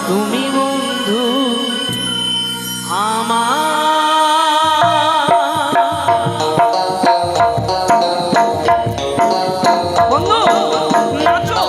তুমি বন্ধু আমার। বন্ধু নাচো।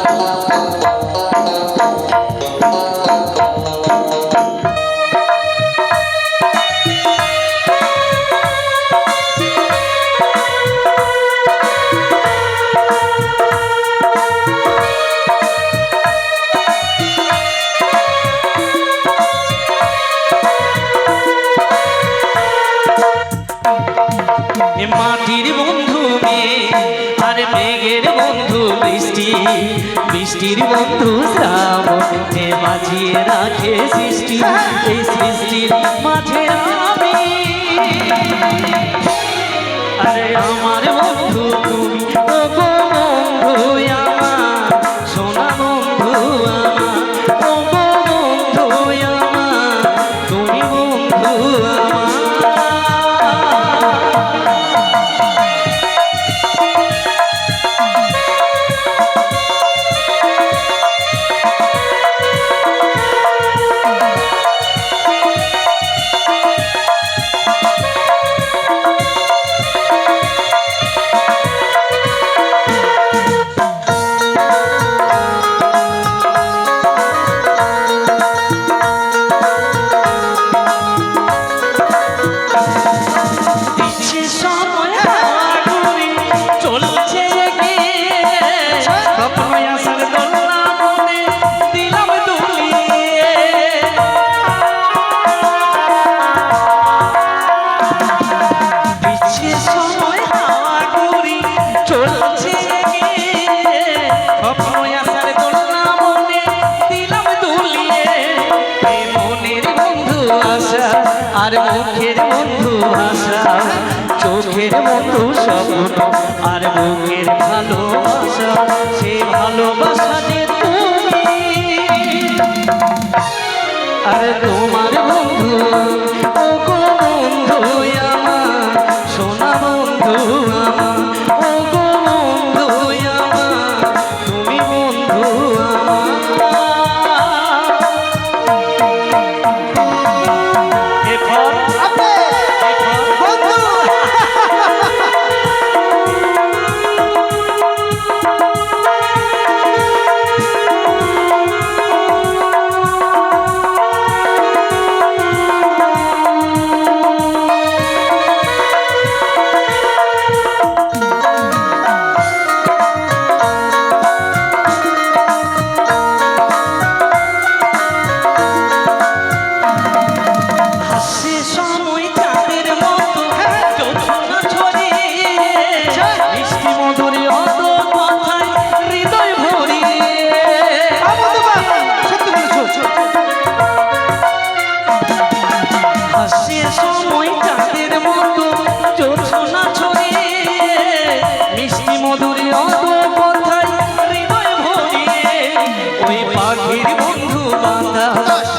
মাটির বন্ধু মেয়ে আর মেঘের বন্ধু বৃষ্টি, বৃষ্টির বন্ধু শ্রাবণ, যে বাজিয়ে রাখে সৃষ্টি। এই সৃষ্টির মাঝে আমি, আরে আমার বন্ধু তুমি, ও গো বন্ধু আমার, সোনা বন্ধু আমার, ও গো বন্ধু আমার, তুমি বন্ধু আমার। আর মুখের বন্ধু ভাষা, চোখের বন্ধু স্বপ্ন, আর বুকের ভালোবাসা, সে ভালোবাসা যে তুমি। আর তোমার বন্ধু, ও গো বন্ধু আমার, সোনা বন্ধু আমার, ও গো বন্ধু আমার, তুমি বন্ধু আমার।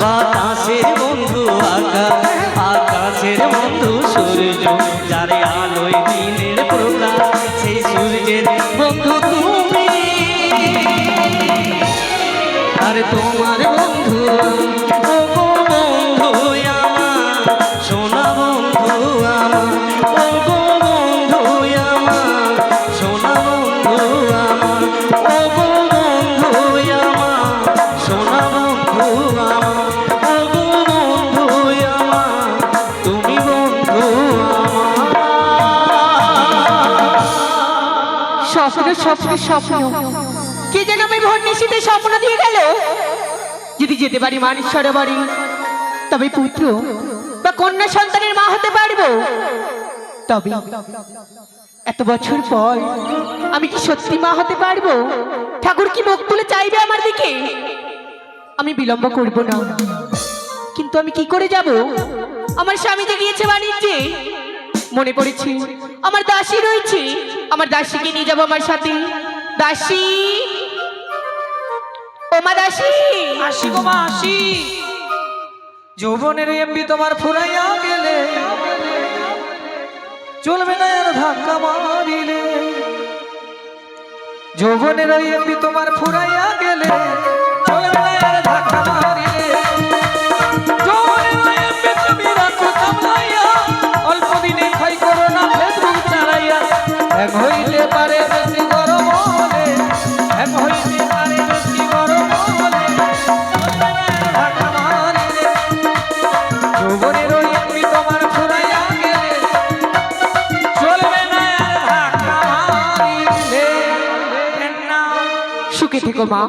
বাতাসের বন্ধু আকাশ, আকাশের বন্ধু সূর্য, যারে আলোয় দিনের প্রকাশ, সেই সূর্যের বন্ধু তুমি। আর তোমার বন্ধু, ও গো বন্ধু আমার, সোনা বন্ধু আমার, ও গো বন্ধু আমার, সোনা বন্ধু আমার, ও গো বন্ধু আমার, সোনা বন্ধু আমার, ও গো বন্ধু আমার, তুমি বন্ধু আমার। স্বপ্ন স্বপ্ন স্বপ্ন, কে যেন আমি ভোর নিশীতে স্বপ্ন দিয়ে গেল, যদি যেতে পারি মানেশ্বর বাড়ি, তবে পুত্র বা কন্যা সন্তানের মা হতে পারবো। তবে এত বছর পর আমি কি সত্যি মা হতে পারবো? ঠাকুর কি মুখ তুলে চাইবে আমার দিকে? আমি বিলম্ব করব না, কিন্তু আমি কি করে যাব? আমার স্বামী যে গিয়েছে বাণিজ্যে, মনে পড়েছে আমার দাসী রয়েছে, আমার দাসীকে নিয়ে যাবো আমার সাথে। দাসী, ও মা দাসী, আসি গো মা আসি। যৌবনের এমবি তোমার ফুরাইয়া গেলে, চলবে না আর ধাক্কা মারিলে। যৌবনের এমবি তোমার ফুরাইয়া গেলে, চলবে না আর ধাক্কা মারিলে। গো মা?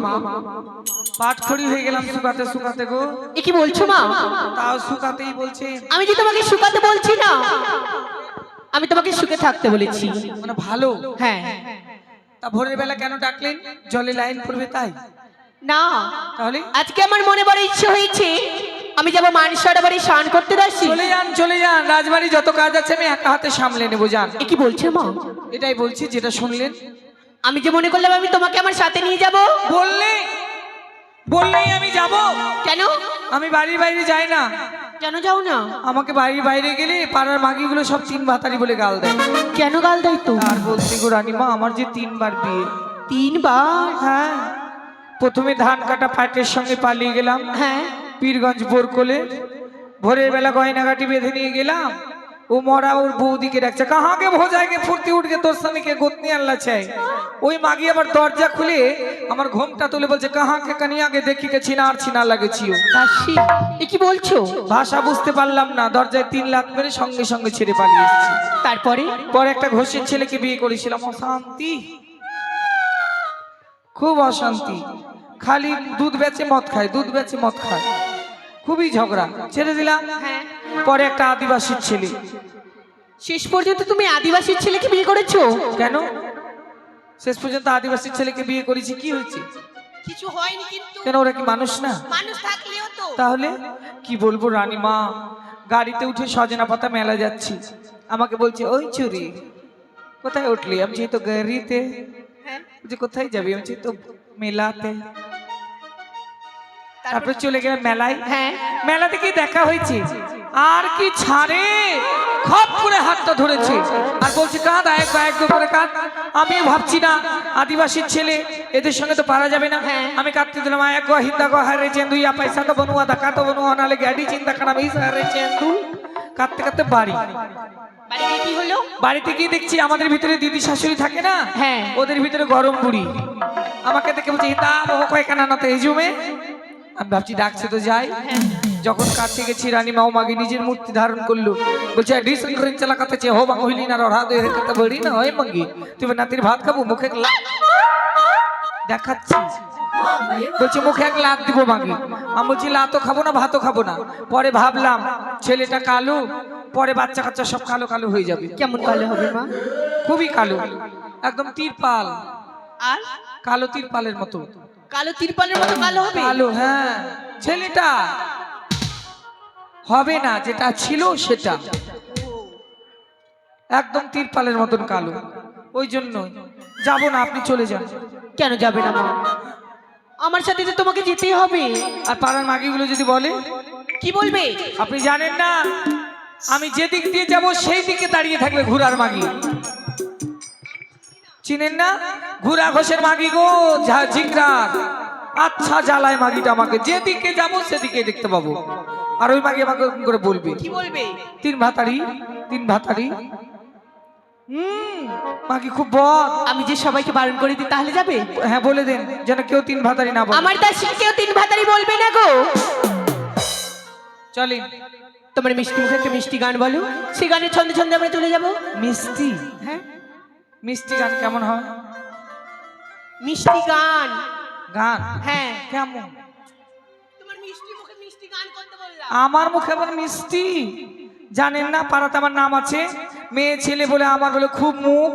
পাটখড়ি হয়ে গেলাম শুকাতে শুকাতে গো। এ কি বলছো মা? তাও শুকাতেই বলছে। আমি যে তোমাকে শুকাতে বলছি না, আমি তোমাকে সুখে থাকতে বলেছি। মানে ভালো। হ্যাঁ। তা ভোরের বেলা কেন ডাকলেন? জলে লাইন পড়বে তাই? না, তাহলে আজকে আমার মনে বড় ইচ্ছে হয়েছে, আমি যাবো মানসর বাড়ি স্নান করতে দাসি। চলে যান চলে যান, রাজবাড়ি যত কাজ আছে আমি একা হাতে সামলে নেবো, যান। এ কি বলছো মা? এটাই বলছি যেটা শুনলেন। আমি যে মনে করলাম আমি তোমাকে আমার সাথে নিয়ে যাব। বললেই আমি যাব। কেন? আমি বাড়ির বাইরে যাই না। কেন যাও না? আমাকে বাড়ির বাইরে গেলে পাড়ার মাগিগুলো সব তিন ভাতারি বলে গাল দেয়। কেন গাল দেয় তো? আর বলছি গো রানীমা, আমার যে 3 বার বিয়ে। 3 বার? হ্যাঁ, প্রথমে ধান কাটা পাটের সঙ্গে পালিয়ে গেলাম। হ্যাঁ। পীরগঞ্জ বোরকলে ভোরের বেলা গয়নাগাটি বেঁধে নিয়ে গেলাম। ও মরা ওর বৌদিকে ডাকছে, কাহাকে ভোজায়গে ফুর্তি উঠকে তোর স্বামীকে গোতনি আনলা চাই। ওই মাগি আবার দরজা খুলে আমার ঘোমটা তুলে বলছে, কাহাকে কানিয়াকে দেখি কে চিনার চিনা লাগেছিও। দাসী, এ কি বলছো? ভাষা বুঝতে পারলাম না, দরজায় 3 লাত মেরে সঙ্গে সঙ্গে ছেড়ে পালিয়ে এসেছি। তারপরে পরে একটা ঘোষের ছেলেকে বিয়ে করেছিলাম। অশান্তি, খুব অশান্তি। খালি দুধ বেচে মদ খায়, দুধ বেচে মদ খায়, খুবই ঝগড়া। ছেড়ে দিলাম। হ্যাঁ। পরে একটা আদিবাসীর ছেলে। শেষ পর্যন্ত তুমি আদিবাসীর ছেলেকে বিয়ে করেছো? কেন? শেষ পর্যন্ত আদিবাসীর ছেলেকে বিয়ে করেছি, কি হয়েছে? কিছু হয়নি কিন্তু। কেন, ওরা কি মানুষ না? মানুষ থাকলেও তো। তাহলে কি বলবো রানীমা, গাড়িতে উঠে সজনা পাতা মেলা যাচ্ছি, আমাকে বলছে, ওই চুরি কোথায় উঠলি? আমি তো গাড়িতে। হ্যাঁ। যে কোথায় যাবি? আমি তো মেলাতে। তারপরে চলে গেলাম মেলায়। হ্যাঁ। মেলা থেকে দেখা হয়েছে, আর কি ছাড়ে, খপ করে হাতটা ধরেছে আর বলছে, কাঁদ এক করে কাঁদ। আমি ভাবছি না আদিবাসীর ছেলে, এদের সঙ্গে তো পারা যাবে না। আমি কাঁদতে দিলাম, এক হিন্দা গো হারে চেন্দু, ইয়া পয়সা তো বনুয়া দা কাতো বনুয়া, নালে গাড়ি চিন্তা খারাপ এই হারে চেন্দু। কাঁদতে কাঁদতে বাড়ি। বাড়ি কি হলো? বাড়িতে গিয়ে দেখছি আমাদের ভিতরে দিদি শাশুড়ি থাকে না, হ্যাঁ, ওদের ভিতরে গরম বুড়ি। আমাকে দেখে বলছে, হিন্দা বহু কয়খানা না তো এই জমে। আমি ভাবছি ডাকছে তো যাই। যখন কাছে গেছি রানীমা ও মাগি নিজের মূর্তি ধারণ করলো। বলছে, ডিসন করে চালাকাতে চে হো বাংহইলি না রড়া দে রেখাতে বড়ি না হয় মাগি, তুমি নাতির ভাত খাবো মুখে দেখাচ্ছি। বলছে মুখে এক লাত দিব মাগি। আমি বলছি লাতও খাবো না ভাতও খাবো না। পরে ভাবলাম ছেলেটা কালো, পরে বাচ্চা কাচ্চা সব কালো কালো হয়ে যাবে। কেমন কালো হবে মা? খুবই কালো, একদম তিরপাল। আর কালো তিরপালের মতো। কালো তিরপালের মতো কালো হবে? কালো, হ্যাঁ। ছেলেটা হবে না যেটা ছিল সেটা, একদম তিরপালের মতন কালো। ওই জন্য যাবো না, আপনি চলে যান। কেন যাবে না মা? আমার সাথে তো তোমাকে যেতেই হবে। আর পাড়ার মাগিগুলো যদি বলে? কি বলবে? আপনি জানেন না, আমি যেদিক দিয়ে যাব সেই দিকে দাঁড়িয়ে থাকবে ঘোড়ার মাগি। চিনেন না? ঘোড়া ঘোষের মাগি গো, ঝিংরার। আচ্ছা জ্বালায় মাগিটা আমাকে, যেদিকে যাব সেদিকে দেখতে পাবো। আর ওই মাগি আমাকে করে বলবে। কি বলবে? 3 ভাতারি 3 ভাতারি। মাগি খুব বদ। আমি যে সবাইকে বারণ করে দিই, তাহলে যাবে? হ্যাঁ, বলে দেন যেন কেউ 3 ভাতারি না বলে। আমার দাসী কেউ 3 ভাতারি বলবে না গো। চলেন। তোমার মিষ্টি মুখে একটা মিষ্টি গান বলো, সেই গানের ছন্দে ছন্দে আমরা চলে যাব। মিষ্টি? হ্যাঁ। মিষ্টি গান কেমন হয়? মিষ্টি গান? গান? হ্যাঁ। কেমন? তোমার মিষ্টি মুখে মিষ্টি গান করতে বললাম। আমার মুখে আবার মিষ্টি? জানেন না পাড়াতে আমার নাম আছে, মেয়ে ছেলে বলে আমার বলে খুব মুখ।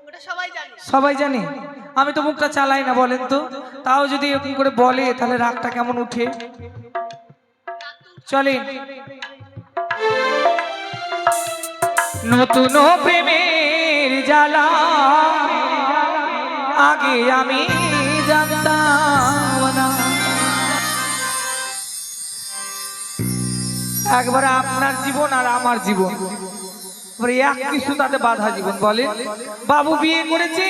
ওটা সবাই জানে। সবাই জানে? আমি তো মুখটা চালাই না, বলেন তো। তাও যদি এরকম করে বলে তাহলে রাগটা কেমন উঠে। চলেন। নতুন প্রেমের জ্বালা আগে আমি জানতাম না। একবার আপনার জীবন আর আমার জীবন এক কিছু তাতে বাধা জীবন। বলে বাবু বিয়ে করেছে,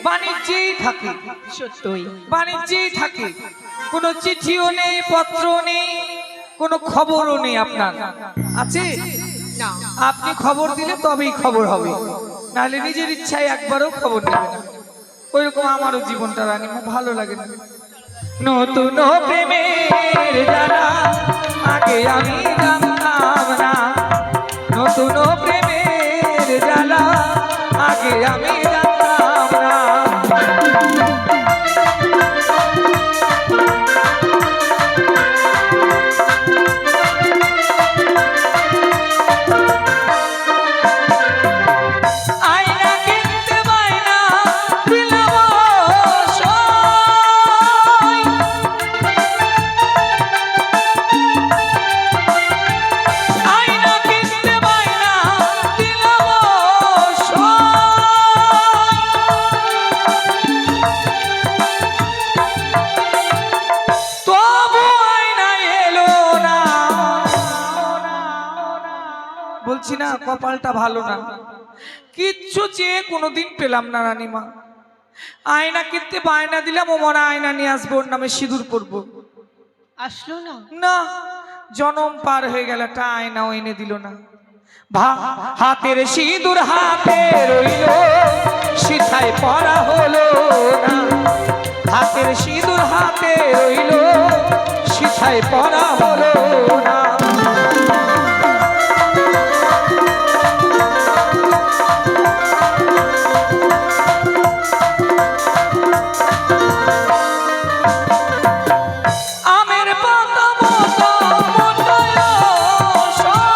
বাণিজ্যেই থাকে। সত্যই বাণিজ্যেই থাকে, কোনো চিঠিও নেই, পত্র নেই, কোনো খবরও নেই। আপনার আছে না? আপনি খবর দিলে তবেই খবর হবে, নাহলে নিজের ইচ্ছায় একবারও খবর নেবে না। ওইরকম আমারও জীবনটা রানীমা, ভালো লাগে না। নতুন প্রেমের জ্বালা আগে আমি জানতাম না, নতুন প্রেমের জ্বালা আগে আমি জানতাম না। বলছি না কপালটা ভালো না, কিচ্ছু চেয়ে কোনোদিন পেলাম না রানীমা। আয়না কিনতে বায়না দিলাম, ও মনে আয়না নিয়ে আসবো, ওর নামে সিঁদুর পরবো, আসলো না। না জনম পার হয়ে গেল, একটা আয়নাও এনে দিল না। হাতের সিঁদুর হাতে রইল, সিথায় পরা হলো না। হাতের সিঁদুর হাতে রইল, সিথায় পরা হলো না। আমের পাতা মতো মন্ডায় সয়,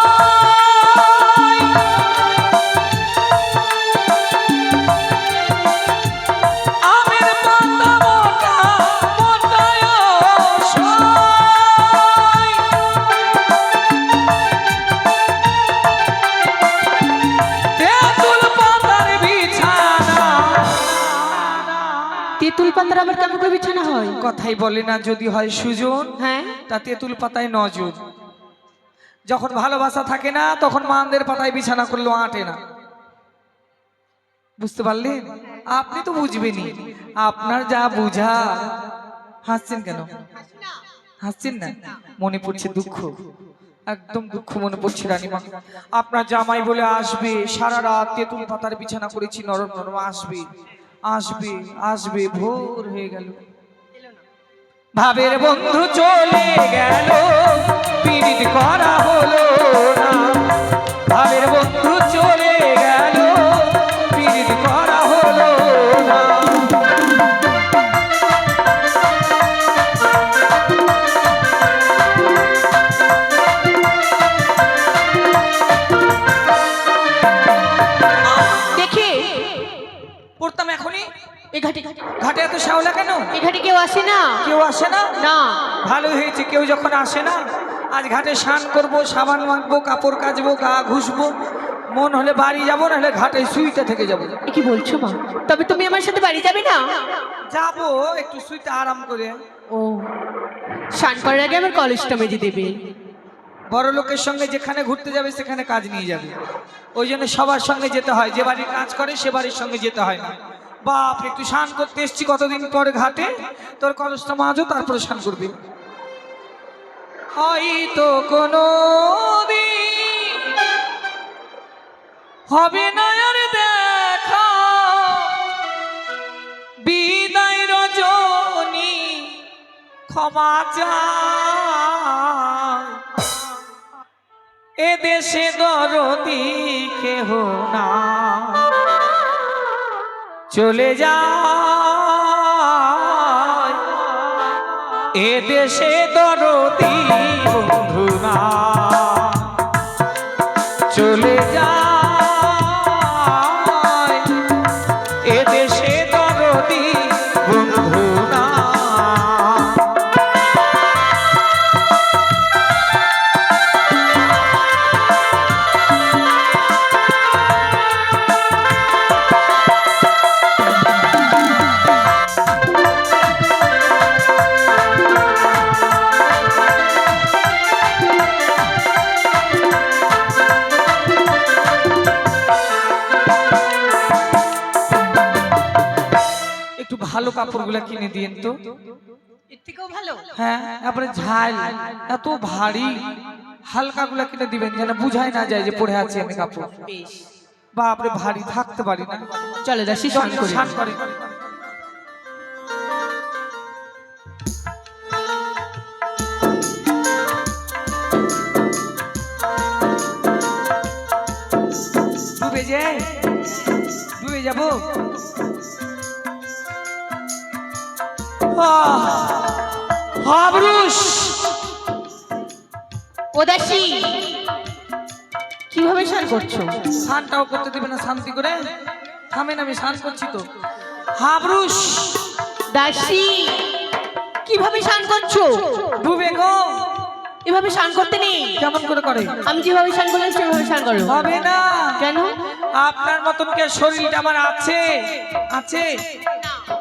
আমের পাতা মোটা মন্ডায় সয়। তেঁতুল পাতার বিছানা, তেঁতুল পাতার আবার কেমন করে বিছানা হয়? কথাই বলে না, যদি হয় সুজন হ্যাঁ, তা তেঁতুল পাতায় নজর। যখন ভালোবাসা থাকে না তখন মানদের পাতায় বিছানা করলেও আঁটে না, বুঝতে পারলেন? আপনি তো বুঝবেনই, আপনার যা বুঝা। হাসছেন কেন? হাসছেন না? মনে পড়ছে দুঃখ, একদম দুঃখ মনে পড়ছে রানীমা। আপনার জামাই বলে আসবে, সারা রাত তেঁতুল পাতার বিছানা করেছি নরম নরম, আসবে আসবে আসবে, ভোর হয়ে গেল, ভাবের বন্ধু চলে গেল, পীড়িত করা হলো না। ভাবের বন্ধু চলে গেল, পীড়িত করা হলো না। দেখে পড়তাম এখনই, এই ঘাটে ঘাটে এত শ্যাওলা কেন? এই ঘাটে কেউ আসে না। কেউ আসে না? না, ভালো হয়েছে, কেউ যখন আসে না, আজ ঘাটে স্নান করবো, সাবান মাখবো, কাপড় কাচবো, গা ঘুষবো, মন হলে বাড়ি যাবো, না হলে ঘাটে শুইতে থেকে যাবো। এ কি বলছো মা? তবে তুমি আমার সাথে বাড়ি যাবে না? যাবো একটু শুইতে আরাম করে। ও, স্নান করার আগে আমার কলেজটা মেজে দেবে। বড় লোকের সঙ্গে যেখানে ঘুরতে যাবে সেখানে কাজ নিয়ে যাবে, ওই জন্য সবার সঙ্গে যেতে হয়, যে বাড়ির কাজ করে সে বাড়ির সঙ্গে যেতে হয় না। বাপ, একটু স্নান করতে এসছি কতদিন পরে ঘাটে, তোর কলসটা মাজো, তারপরে স্নান করবি। হয়তো কোনো দিন হবে না আর দেখা, বিদায় রজনী ক্ষমা চায়, এ দেশে দরদি কেহ না, চলে যায়, এ দেশে দরদি বন্ধু না, চলে যায়, এ দেশে দরদি বন্ধু না। একটু ভালো কাপড়গুলা কিনে দিয়েন তো। এর থেকেও ভালো? হ্যাঁ, তারপরে ঝাল এত ভারী, হালকা গুলা কিনে দিবেন, যেন বুঝাই না যায় যে পড়ে আছি আমি কাপড়। বেশ, বাপরে, ভারী থাকতে পারি না। চলে দাসি স্নান করি। স্নান করে। ডুবে যায়, ডুবে যাবো। হাবরুষ, ও দাসি, কিভাবে স্নান করছো? স্নানটাও করতে দেবে না শান্তি করে? থামেন, আমি স্নান করছি তো। হাবরুষ, দাসি, কিভাবে স্নান করছো? ডুবে গো। এভাবে স্নান করতে নেই। কেমন করে করে? আমি যেভাবে স্নান করলাম সেভাবে স্নান করো। হবে না। কেন? আপনার মতন কে শরীরটা আমার আছে, আছে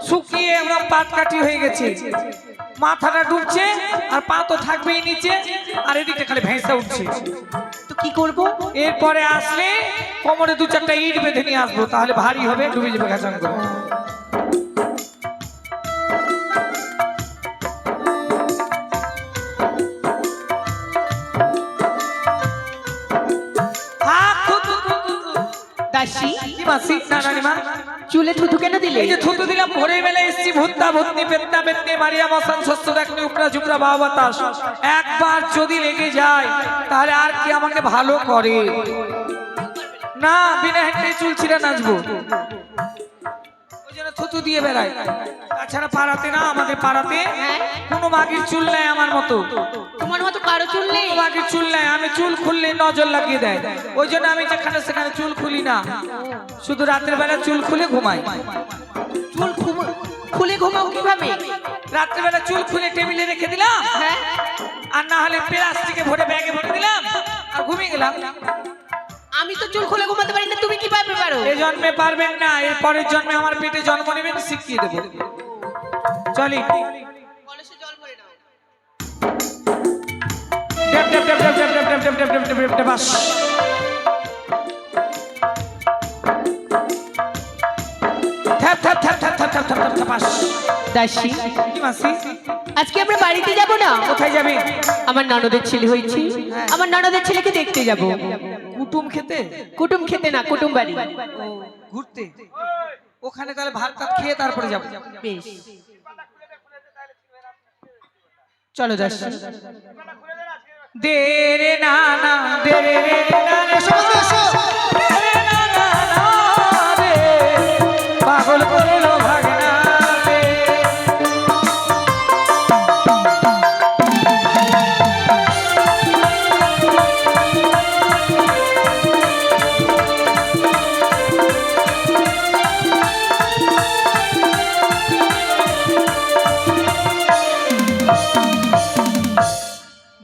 শুকিয়ে আমরা পাট কাটি হয়ে গেছে, মাথাটা ডুবছে আর পা তো থাকবেই নিচে, আর এদিকে খালি ভেসে উঠছে। তো কি করব? এরপরে আসলে কোমরে 2-4টা ইট বেঁধে নিয়ে আসবো, তাহলে ভারী হবে, ডুবে যাবে ঘাচান করে। দাসী, কি মাসি? না রানীমা, চুলে থুতু কেন দিলে? এই যে থুতু দিলাম, ভোরে বেলা এসছি, ভুত্তা ভুতনি পেতনা পেতনি মারিয়া মশান শস্য দেখনি উপরা ঝুপরা বাবা বাতাস, একবার যদি লেগে যায় তাহলে আর কি আমাকে ভালো করে না, বিনা হেঁটে চুল ছিঁড়ে নাচবো, ওই জন্য থুতু দিয়ে বেড়াই। তাছাড়া পাড়াতে না, আমাদের পাড়াতে কোনো মাগির চুল নাই আমার মতো, তোমার মতো কারো চুল নেই? কোনো মাগির চুল নাই, আমি চুল খুললে নজর লাগিয়ে দেয়, ওই জন্য আমি যেখানে সেখানে চুল খুলি না, শুধু রাতের বেলা চুল খুলে ঘুমাই। চুল খুলে ঘুমাও কিভাবে? রাত্রেবেলা চুল খুলে টেবিলে রেখে দিলাম, হ্যাঁ, আর না হলে প্লাস্টিকে ভরে ব্যাগে ভরে দিলাম আর ঘুমিয়ে গেলাম। আমি তো চুল খুলে ঘুমাতে পারি না, তুমি কিভাবে পারো? এই জন্মে পারবেন না, এর পরের জন্মে আমার পেটে জন্ম নেবেন, শিখিয়ে দেবো। চলি কলসে জল ভরে নাও। Tap tap tap tap tap tap tap tap tap tap tap tap, বাস। Tap tap tap tap tap tap tap tap, বাস। দাসী, কি মাসি? আজকে আমরা বাড়িতে যাব না? কোথায় যাবি? আমার ননদের ছেলে হয়েছে, আমার ননদের ছেলেকে দেখতে যাব। কুটুম খেতে? কুটুম খেতে না, কুটুম বাড়ি। ঘুরতে? ওখানে তাহলে ভাত টাত খেয়ে তারপরে যাবো। বেশ, চলো দাসী। দে রে না না, দে রে রে না রে, দে রে না না না রে, পাগল করে লো ভাগনা রে।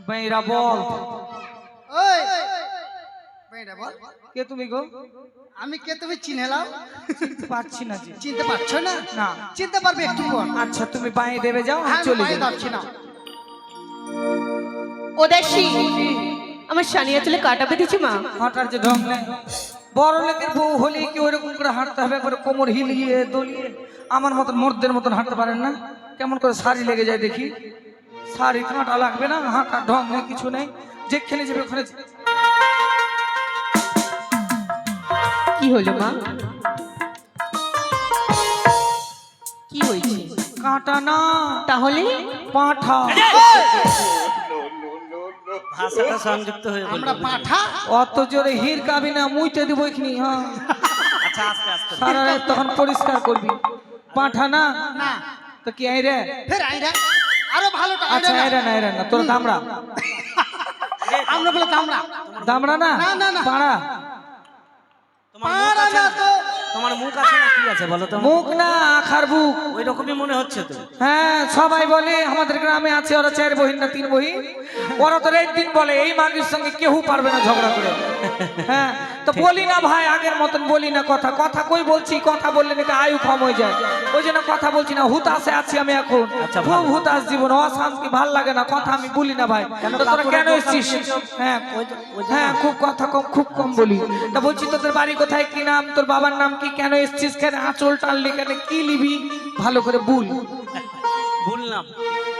মেয়েরা বল, ওই বেটা বল, কে তুমি গো? আমি কে তুমি চিনেলাম? পাচ্ছি না জি। চিনতে পারছো না? না। চিনতে পারবে একটু পর। আচ্ছা তুমি বাঁয়ে দেবে যাও, আমি হ্যাঁ, চলে পায়ে যাই। ধরছি না। ও দাসী, আমার সানিয়া চুলে কাটা বেঁধেছি মা। হাঁটার যে ঢং নেই, বড় লোকের বউ হলে কি ওইরকম করে হাঁটতে হবে, একবারে কোমর হিলিয়ে দলিয়ে, আমার মতন মর্দের মতন হাঁটতে পারেন না? কেমন করে শাড়ি লেগে যায় দেখি, শাড়ি কাঁটা লাগবে না, হাঁটার ঢং নেই, কিছু নেই, যেখানে যাবে ওখানে। কি হলো মা? কি হয়েছে? কাঁটা না, তাহলে পাঁঠা। ভাষাটা সংযুক্ত হয়ে বলবো। আমরা পাঠা। অত জোরে হির কাবি না, মুইতে দিব এখানে। হ্যাঁ, আচ্ছা আস্তে আস্তে। সারা রাত তখন পরিষ্কার করবি। পাঁঠা না না, তো কি আই রে? ফের আইরা আরো ভালোটা আচ্ছা আইরা না, আইরা না, তোর দামড়া। আমরা বলে দামড়া। দামড়া না, না, না, না। পাড়া। তোমার মুখ পাড়া আছে না না? তো। তোমার মুখ আছে না, কি আছে বলো তো? মুখ না, আখার বুক। ওই রকমই মনে হচ্ছে তো। হ্যাঁ, সবাই বলে আমাদের গ্রামে আছে ওরা 4 বহিন না 3 বহিন, ওরা তো একদিন বলে এই মাগির সঙ্গে কেউ পারবে না ঝগড়া করে। হ্যাঁ, তো বলি না ভাই, আগের মতন বলি না, কথা কথা কই বলছি, কথা বললে নাকি আয়ু কম হয়ে যায়, ওই জন্য কথা বলছি না। হুতাশে আছি আমি এখন, আচ্ছা, খুব ভালো। হুতাশ জীবন, অশান্তি, ভাল লাগে না, কথা আমি বলি না ভাই। তো তোরা কেন এসছিস? হ্যাঁ হ্যাঁ, খুব কথা কম, খুব কম বলি। তা বলছি তোদের বাড়ি কোথায়, কি নাম, তোর বাবার নাম কি, কেন এসছিস, কেন আঁচল টানলি, কেন কি লিবি, ভালো করে বল। বললাম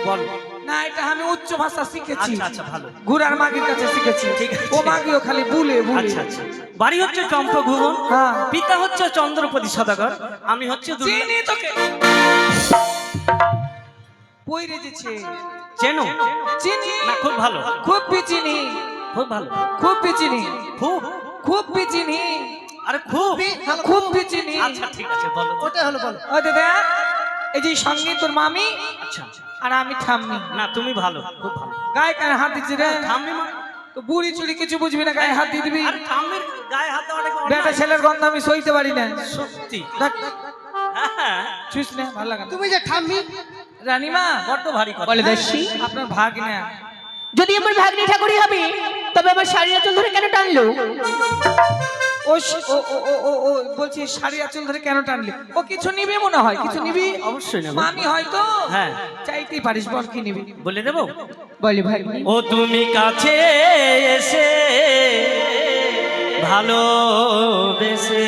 বল। না, এটা আমি উচ্চ ভাষা শিখেছি, আচ্ছা আচ্ছা, ভালো। ঘুরার মাগির কাছে শিখেছি। ঠিক আছে। ও মাগিও খালি বুলে বুলে। আচ্ছা আচ্ছা। বাড়ি হচ্ছে চম্পভুবন, হ্যাঁ। পিতা হচ্ছে চন্দ্রপতি সদাগর, আমি হচ্ছে চিনি তোকে, পইরে যেছে, চেনো চিনি না? খুব ভালো, খুব চিনি, খুব ভালো, খুব চিনি, খুব। খুব চিনি, আরে খুব। হ্যাঁ, খুব চিনি। আচ্ছা ঠিক আছে, বলো। ওটাই হলো বলো। ও দাদা, এই যে সঙ্গে তোর মামি আচ্ছা আচ্ছা। আর আমি ঠাম্মি, না তুমি ভালো, খুব ভালো। গায়ে কানে হাত দিচ্ছি রে। ঠাম্মি মা? তো বুড়ি চুড়ি কিছু বুঝবি না, গায়ে হাত দিয়ে দিবি। আরে ঠাম্মির গায়ে হাত দেওয়াটা কি বেটা অন্যায়? ছেলের গন্ধ আমি সইতে পারি না। সত্যি? দেখ, হ্যাঁ, ছুঁস না, ভালো লাগে না। তুমি যে ঠাম্মি, রানীমা, বড্ড ভারী কথা। বলে দাসী, আপনার ভাগ না যদি আমার ভাগ্নি ঠাকুরই হবে তবে আমার শাড়ির আঁচল ধরে কেন টানলো? ও শ- ও ও ও ও বলছি শাড়ি আঁচল ধরে কেন টানলি? ও কিছু নিবি মনে হয়, কিছু নিবি? অবশ্যই নেবো। আমি হয়তো হ্যাঁ। চাইতেই পারিস, বল কি নিবি? বলে দেবো। বলে ভাগ্নি। ও তুমি কাছে এসে ভালোবেসে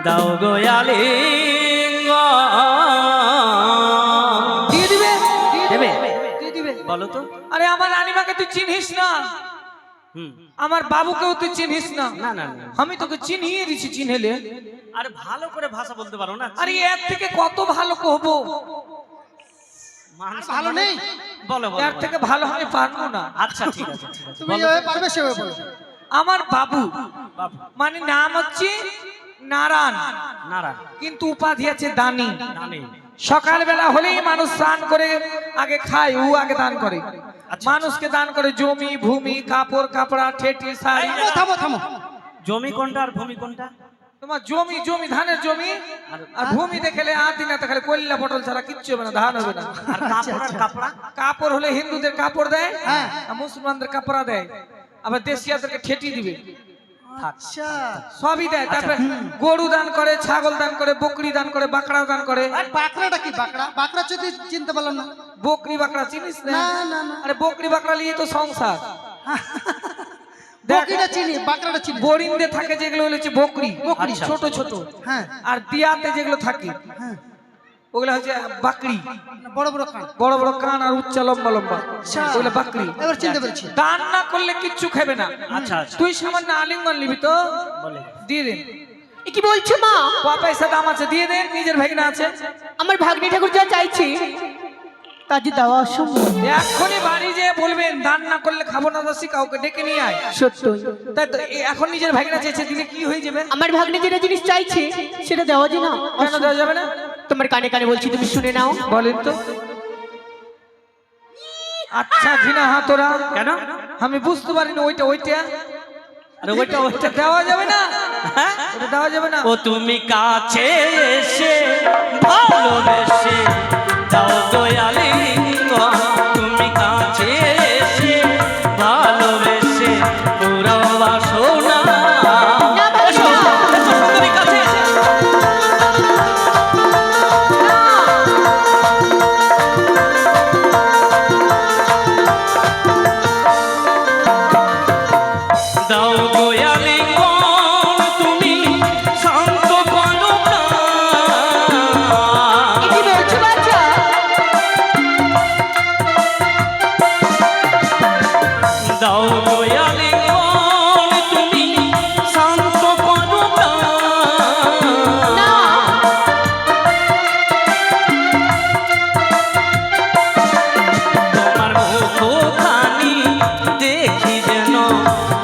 দাও গো আলিঙ্গন। দিয়ে দিবে? দেবে? দিয়ে দিবে? বলো তো। আরে আমার রানীমাকে তুই চিনিস না, হুম। আমার বাবুকেও তুই চিনিস না। না না না, আমি তোকে চিনিয়ে দিছি, চিনহেলে। আরে ভালো করে ভাষা বলতে পারো না। আরে এর থেকে কত ভালো কহবো? মান ভালো নেই? বলো বলো এর বলো। থেকে ভালো আমি পারবো না। আচ্ছা ঠিক আছে ঠিক আছে তুমি বলো। যেভাবে পারবে সেভাবে বলো। আমার বাবু বাবু মানে নাম হচ্ছে নারায়ণ, নারায়ণ কিন্তু উপাধি আছে দানি। নানি। সকালবেলা হলেই মানুষ স্নান করে আগে খায়, ও আগে দান করে। আচ্ছা। মানুষকে দান করে জমি, ভূমি, কাপড়, কাপড়া, ঠেটি, শাড়ি। থামো থামো। জমি কোনটা আর ভূমি কোনটা? তোমার জমি, জমি ধানের জমি, আর ভূমি দেখলে আদিনাতে খালি কল্লা পটল ছাড়া কিচ্ছু হবে না, ধান হবে না। আর কাপড় আর কাপড়া? কাপড় হলে হিন্দুদের কাপড় দেয়, হ্যাঁ। আর মুসলমানদের কাপড়া দেয়, আবার দেশিয়াদেরকে ঠেটি দিবে, আচ্ছা। সবই দেয়। তারপরে গরু দান করে, ছাগল দান করে, বকরি দান করে, বাকড়া দান করে। আর বাকরাটা কি? বাকরা বাকরা যদি চিনতে পারলাম না। বকরি বাকড়া চিনিস না? না, না, না। আরে বকরি বাকড়া নিয়ে তো সংসার। দেখ, বকরিটা চিনি, বাকরাটা চিনি। বোরিন্দে থাকে যেগুলো হচ্ছে বকরি, বকরি আচ্ছা। ছোট ছোট। হ্যাঁ আর দিয়াতে যেগুলো থাকে হ্যাঁ। ওগুলো হচ্ছে বাকরি, বড় বড় কান। বড় বড় কান আর উচ্চা লম্বা লম্বা, আচ্ছা। ওগুলো বাকরি। এবার চিনতে পেরেছি। দান না করলে কিচ্ছু খাবে না। আচ্ছা আচ্ছা তুই সামান্য আলিঙ্গন নিবি তো বলে। দিয়ে দে, এ কি বলছো মা? পয়সা দাম আছে দিয়ে দে, নিজের ভাগনা আছে। আমার ভাগ্নি ঠাকুর যা চাইছে তা যে দেওয়া অসম্ভব। এখনই বাড়ি যেয়ে বলবেন দান না করলে খাবো না, দোষী কাউকে ডেকে নিয়ে আয়। সত্যই তাই তো এখন নিজের ভাগনা চেয়েছে, দিলে কি হয়ে যাবে? আমার ভাগ্নি যেটা জিনিস চাইছে সেটা দেওয়া যে না কেন দেওয়া যাবে না? তোমার কানে কানে বলছি, তুমি শুনে নাও। বলেন তো। আচ্ছা ঘৃণা তোরা, কেন? আমি বুঝতে পারিনি ওইটা ওইটা আরে ওইটা ওইটা দেওয়া যাবে না, হ্যাঁ? ওটা দেওয়া যাবে না। ও তুমি কাছে এসে ভালোবেসে দাও গো আলিঙ্গন। তুমি কাছে এসে ভালোবেসে পুরো বাসনা। না ভাগ্নি, এসো, না। এসো সুন্দরী কাছে এসে। দাও গো আলিঙ্গন, তুমি শান্ত করো প্রাণ। এ কি বলছো বাচ্চা? দাও গো আলিঙ্গন, তুমি শান্ত করো প্রাণ। না, তোমার মুখখানি দেখি যেন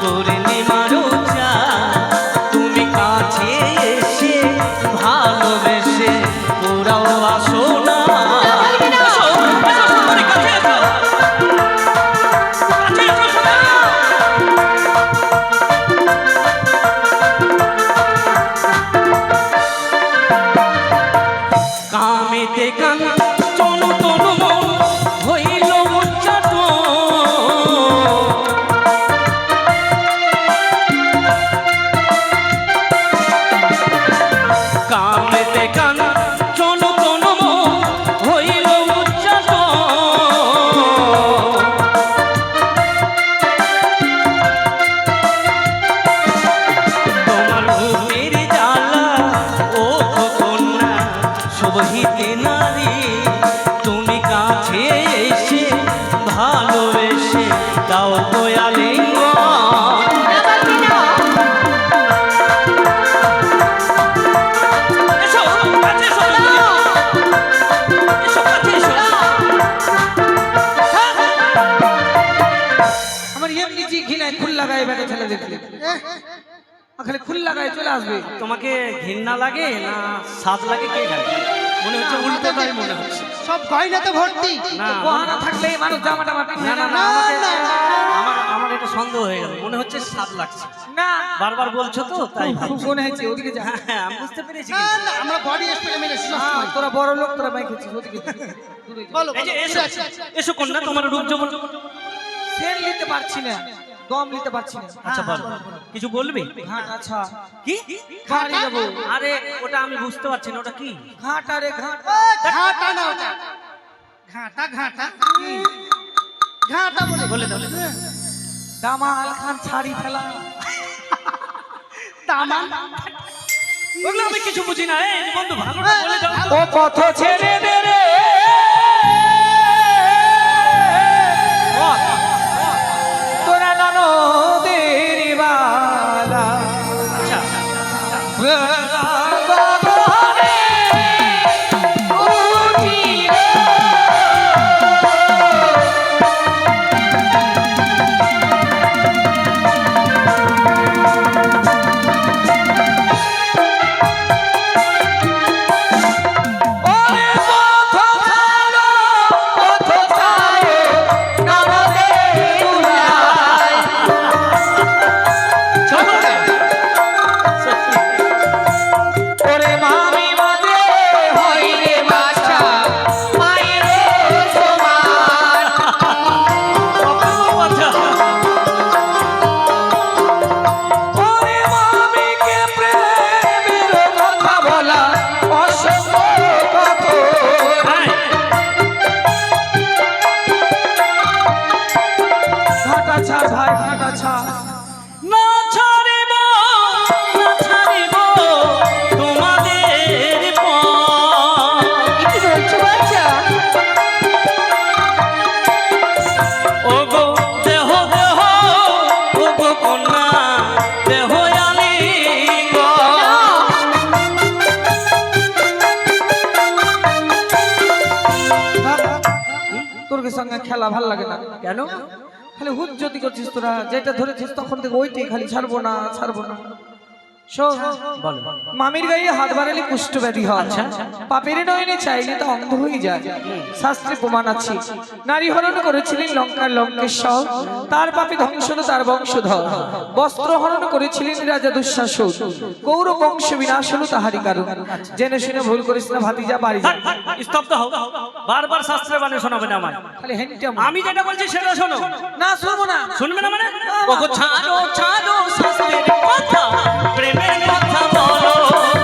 পূর্ণিমার চাঁদ। তুমি কাছে এসে ভালোবেসে পুরাও বাসনা। ভাগ্নি, না। এসো, এসো সুন্দরী, কাছে এসো। কাছে এসো সুন্দরী। কামেতে কান চনু তনু মন হইল উচ্চাট। কামেতে কান চনু তনু মন হইল উচ্চাট। তোমার রূপের জ্বালা ও কন্যা শোভিতে নারী। তুমি কাছে এসে ভালোবেসে দাও গো আলিঙ্গন। না ভাগ্নি, না। এসো, কাছে এসো সুন্দরী। এসো, কাছে এসো। আমার এমনি জি ঘৃণায় খুল লাগায় বেটা ছেলে দেখলে, খালি খুল লাগায় চলে আসবে। তোমাকে ঘৃণা লাগে না সাজ লাগে কে জানে? মনে হচ্ছে উল্টোটাই মনে হচ্ছে। সব গয়নাতে ভর্তি। না গহনা থাকলে মানুষ জামাটা মাপি না না না, না, আমার আমার এটা সন্দেহ হয়ে গেল, মনে হচ্ছে স্বাদ লাগছে, না বারবার বলছো তো তাই খুব মনে হয়েছে ওদিকে যা। হ্যাঁ হ্যাঁ, আমি বুঝতে পেরেছি না, কিন্তু। না, আমরা বডি স্প্রে মেরেছি হ্যাঁ, সবসময়। তোরা বড় লোক, তোরা বাইক খেয়েছিস ওদিকে যা। দূরে যা। বলো, এই যে বলো, এসো আছে, আছে। এসো কন্যা, তোমার রূপ যৌবন। সেন নিতে পারছি না, দম নিতে পারছি না। আচ্ছা বল, কিছু বলবি? ঘাট, আচ্ছা কি? ঘাড়ি যাবো। আরে ওটা আমি বুঝতে পারছি না, ওটা কি? ঘাট, আরে ঘাট। ঘাটা না ওটা। ঘাটা, ঘাটা। ঘাটা বলে। বলে দাও। দামাল খান ছাড়ি ফেলা। তামান। ওগুলো আমি কিছু বুঝি না। এই বন্ধু ভালো বলে দাও। ও পথ ছেড়ে দে রে, তোরা ননদের বালা। আচ্ছা গগনে উঠিলে ওরে পথ ছাড়ো, পথ ছাড়ো, ননদের দুলায়। ওরে মামি মাঝে হই রে বাছা, মায়ের সমান। ওরে মামিকে প্রেমের কথা বলা অসম্ভব কঠোর। ঘাটা ছাড় ভাই, ঘাটা ছাড়। না ছাড়িব, না ছাড়িব তোমাদের পথ। কি বলছো বাচ্চা? ওগো দেহ দেহ, ওগো কন্যা দেহ তোর সঙ্গে খেলা ভাল লাগে না, কেন? খালি হুজ্জতি করছিস তোরা। যেটা ধরেছিস তখন থেকে ওইটাই খালি ছাড়বো না, ছাড়বো না। শোন, বলো। মামির গায়ে হাত বাড়ালে কুষ্ঠ ব্যাধি হয়, পাপের নয়নে চাইলে তা অন্ধ হয়ে যায়। শাস্ত্রে প্রমাণ আছে, নারী হরণ করেছিলেন লঙ্কার লঙ্কেশ্বর, তার পাপে ধ্বংস হলো তার বংশধর। বস্ত্র হরণ করেছিলেন রাজা দুঃশাসন, গৌর বংশ বিনাশ হলো তাহারই কারণ। জেনে শুনে ভুল করিস না ভাতিজা, বাড়ি যা। স্তব্ধ হও, বারবার শাস্ত্রের বাণী শোনাবে না আমায়। খালি হেনটা আমি যেটা বলছি সেটা শোনো। না, শুনবো না। শুনবে না মানে? ওগো ছাড়ো ছাড়ো শাস্ত্রের কথা, প্রেমের কথা বলো।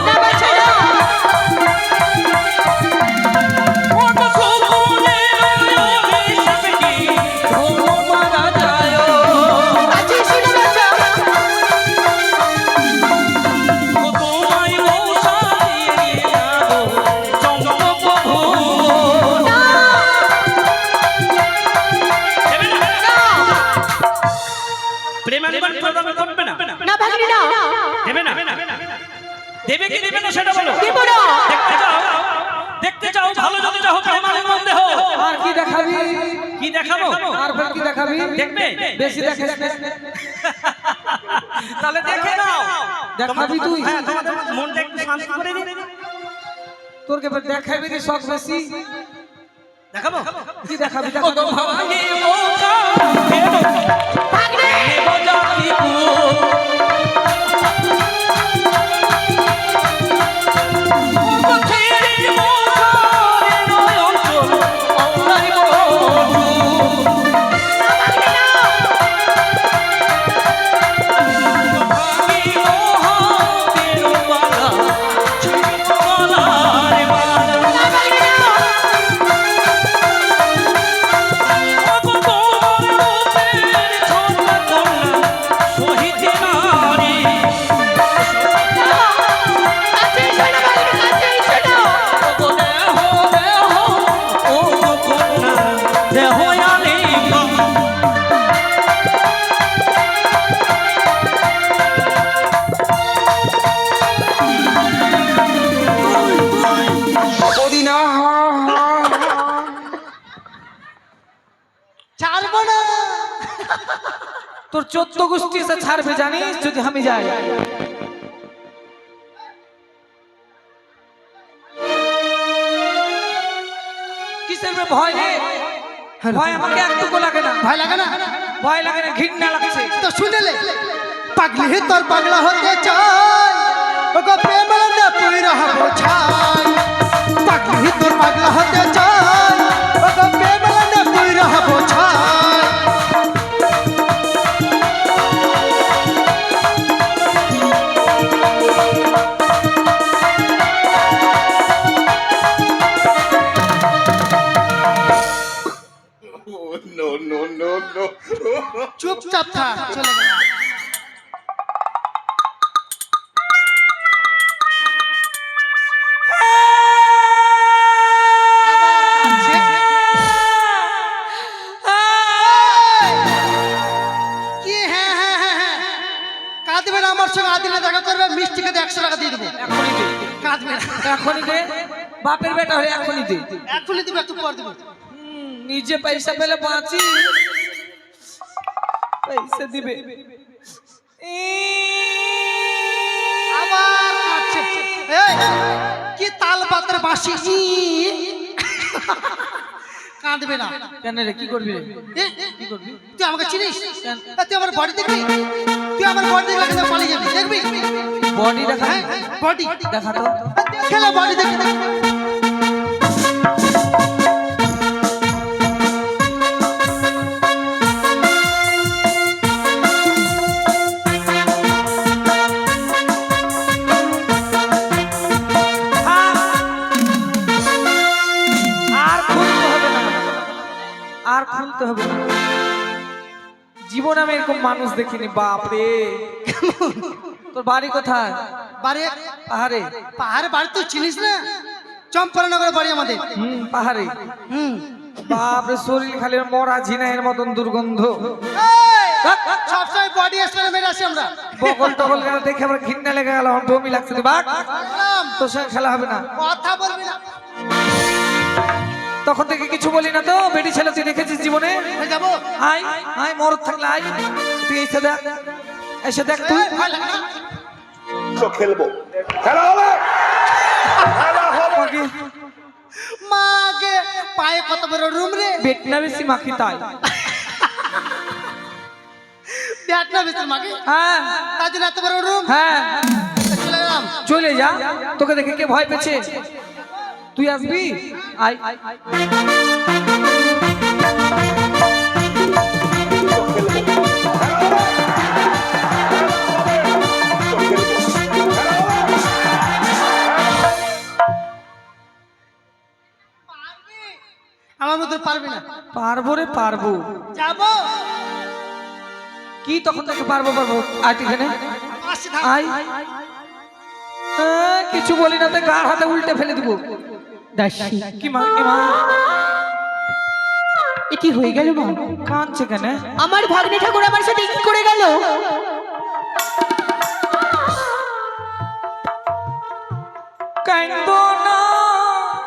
না বাচ্চা না। ওগো সুমনের অভিশাপ কি ধর্ম মারা যায়। আচ্ছা শোনো বাচ্চা। ও তোমায় মৌসারিয়ে যাবো চন্দ্রপ্রভু। দেবে না? প্রেমানিবার প্রদান করবে না? না ভাগিনি না। দেবে না? দেবে কি দেবে না সেটা বলো। দেব না। দেখতে চাও, দেখতে চাও, ভালো যদি চাও প্রেমানির মধ্যে হো। আর কি দেখাবি? কি দেখাবো? আর ফের কি দেখাবি? দেখবে? বেশি দেখাস না। তাহলে দেখে নাও। দেখাবি তুই? হ্যাঁ, তোমাদের মনটা একটু শান্তি করে দিন। তোর কে ফের দেখাবি রে শখ বেশি? দেখাবো? কি দেখাবি? ও গো ভাঙে ওটা কেন নেব জাতি কু। ও গো ছেড়ে মোরে নয়ন চল অঙ্গাই বধূ। ভাঙি মোহাতের মালা, ছিন্ন গলার মালা। ওগো তোমার রূপের ছোঁয়া কন্যা সহিতে নারী। ওগো দেহ দেহ, ওগো কন্যা দেহ আলিঙ্গন। ছাড়বো না। তোর 14 গোষ্ঠী এসে ছাড়বে জানিস যদি আমি যাই। কিসের বে ভয় রে? ভয় আমাকে একটুকু লাগে না, ভয় লাগে না? ভয় লাগে না, ঘৃণা লাগছে। তো শুনেলে পাগলি হে তোর পাগলা হতে চাই, ওগো প্রেমের না পুইরা হবো ছাই। পাগলি হে তোর পাগলা হতে চাই, ওগো প্রেমের না পুইরা হবো ছাই। চুপচাপ থাক, চলে গেল। কি হ্যাঁ হ্যাঁ হ্যাঁ হ্যাঁ, কাঁদবে না আমার সঙ্গে, আদিলে দেখা করবে, মিষ্টি খেতে 100 টাকা দিয়ে দেবো। এখনই দে, কাঁদবে না, এখনই দে, বাপের বেটা হলে এখনই দে। এখনই দেবো, একটু পর দেবো। নিজে পয়সা পেলে বাঁচি, পয়সা দিবে। আবার কাঁদছে। এই, কি তাল পাতার বাঁশি, কাঁদবে না। কেন রে, কি করবি রে? এ, তুই আমাকে চিনিস? তুই আমার বডি দেখবি? তুই আমার বডি দেখলে কিন্তু পালিয়ে যাবি, দেখবি? বডি দেখা, হ্যাঁ, বডি দেখা তো। খেলা, বডি দেখবি। আর খুলতে হবে না, আর খুলতে হবে না। জীবনে আমি এরকম মানুষ দেখিনি, বাপ রে। তোর বাড়ি কোথায়? বাড়ি পাহাড়ে? পাহাড়ে বাড়ি তুই চিনিস না? চম্পারনগরের বাড়ি আমাদের। পাহাড়ে। বাপ রে, শরীর খালি মরা ঝিনাইয়ের মতন দুর্গন্ধ। সবসময় বডি স্প্রে মেরে আসি আমরা। বগল টগল গেল দেখে আমার ঘৃণা লেগে গেল, আমার বমি লাগছে। বাঘ, তোর সঙ্গে খেলা হবে না, কথা বলবি না। তখন থেকে কিছু বলি না তো। বেটি ছেলে তুই দেখেছিস জীবনে? যাবো, আয় আয়, মরদ থাকলে আয়, তুই এসে দেখ, এসে দেখ তুই। ভয় লাগে না? তো খেলবো, খেলা হবে, খেলা হবে। মাকে মাগে পায়ে কত বড় রুম রে, পেট না বেশি মাখি তাই। দেখ না ভিতর মাগে, হ্যাঁ তার জন্য এত বড় রুম। হ্যাঁ, চলে গেলাম। চলে যা, তোকে দেখে কে ভয় পেয়েছে? তুই আসবি, আয়। আমার মতো পারবি না। পারবো রে, পারবো। যাবো, কি তখন থেকে পারবো পারবো? আয় তুই এখানে, আসি থাক। আয়। কিছু বলি না তো, গার হাতে উল্টে ফেলে দিব। দাসী, কি মা, কি মা? এ কি হয়ে গেল মা? কাঁদছে কেন? আমার ভাগ্নে ঠাকুর আমার সাথে কি করে গেল? কান্দো না,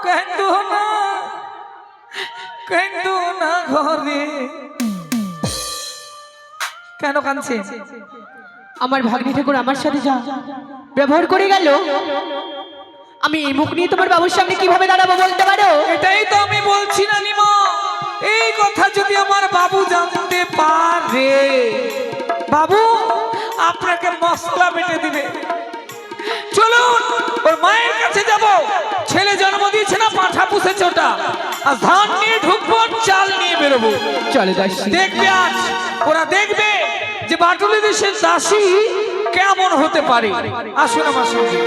কান্দো না, কান্দো না ঘরে। কেন কাঁদছে? আমার ভাগ্নে ঠাকুর আমার সাথে যা ব্যবহার করে গেল, আমি এই মুখ নিয়ে তোমার বাবুর সামনে কিভাবে দাঁড়াবো বলতে পারো? এটাই তো আমি বলছি না নিমা, এই কথা যদি আমার বাবু জানতে পারে, বাবু আপনাকে মশলা বেটে দিবে। চলুন ওর মায়ের কাছে যাব, ছেলে জন্ম দিয়েছে না, পাঁঠা পুষেছে ওটা, আর ধান নিয়ে ঢুকবো, চাল নিয়ে বেরোবো। চলে দাসী। দেখবে আজ ওরা দেখবে যে বাটুলি দেশের দাসী কেমন হতে পারে। আসুন আমার সঙ্গে।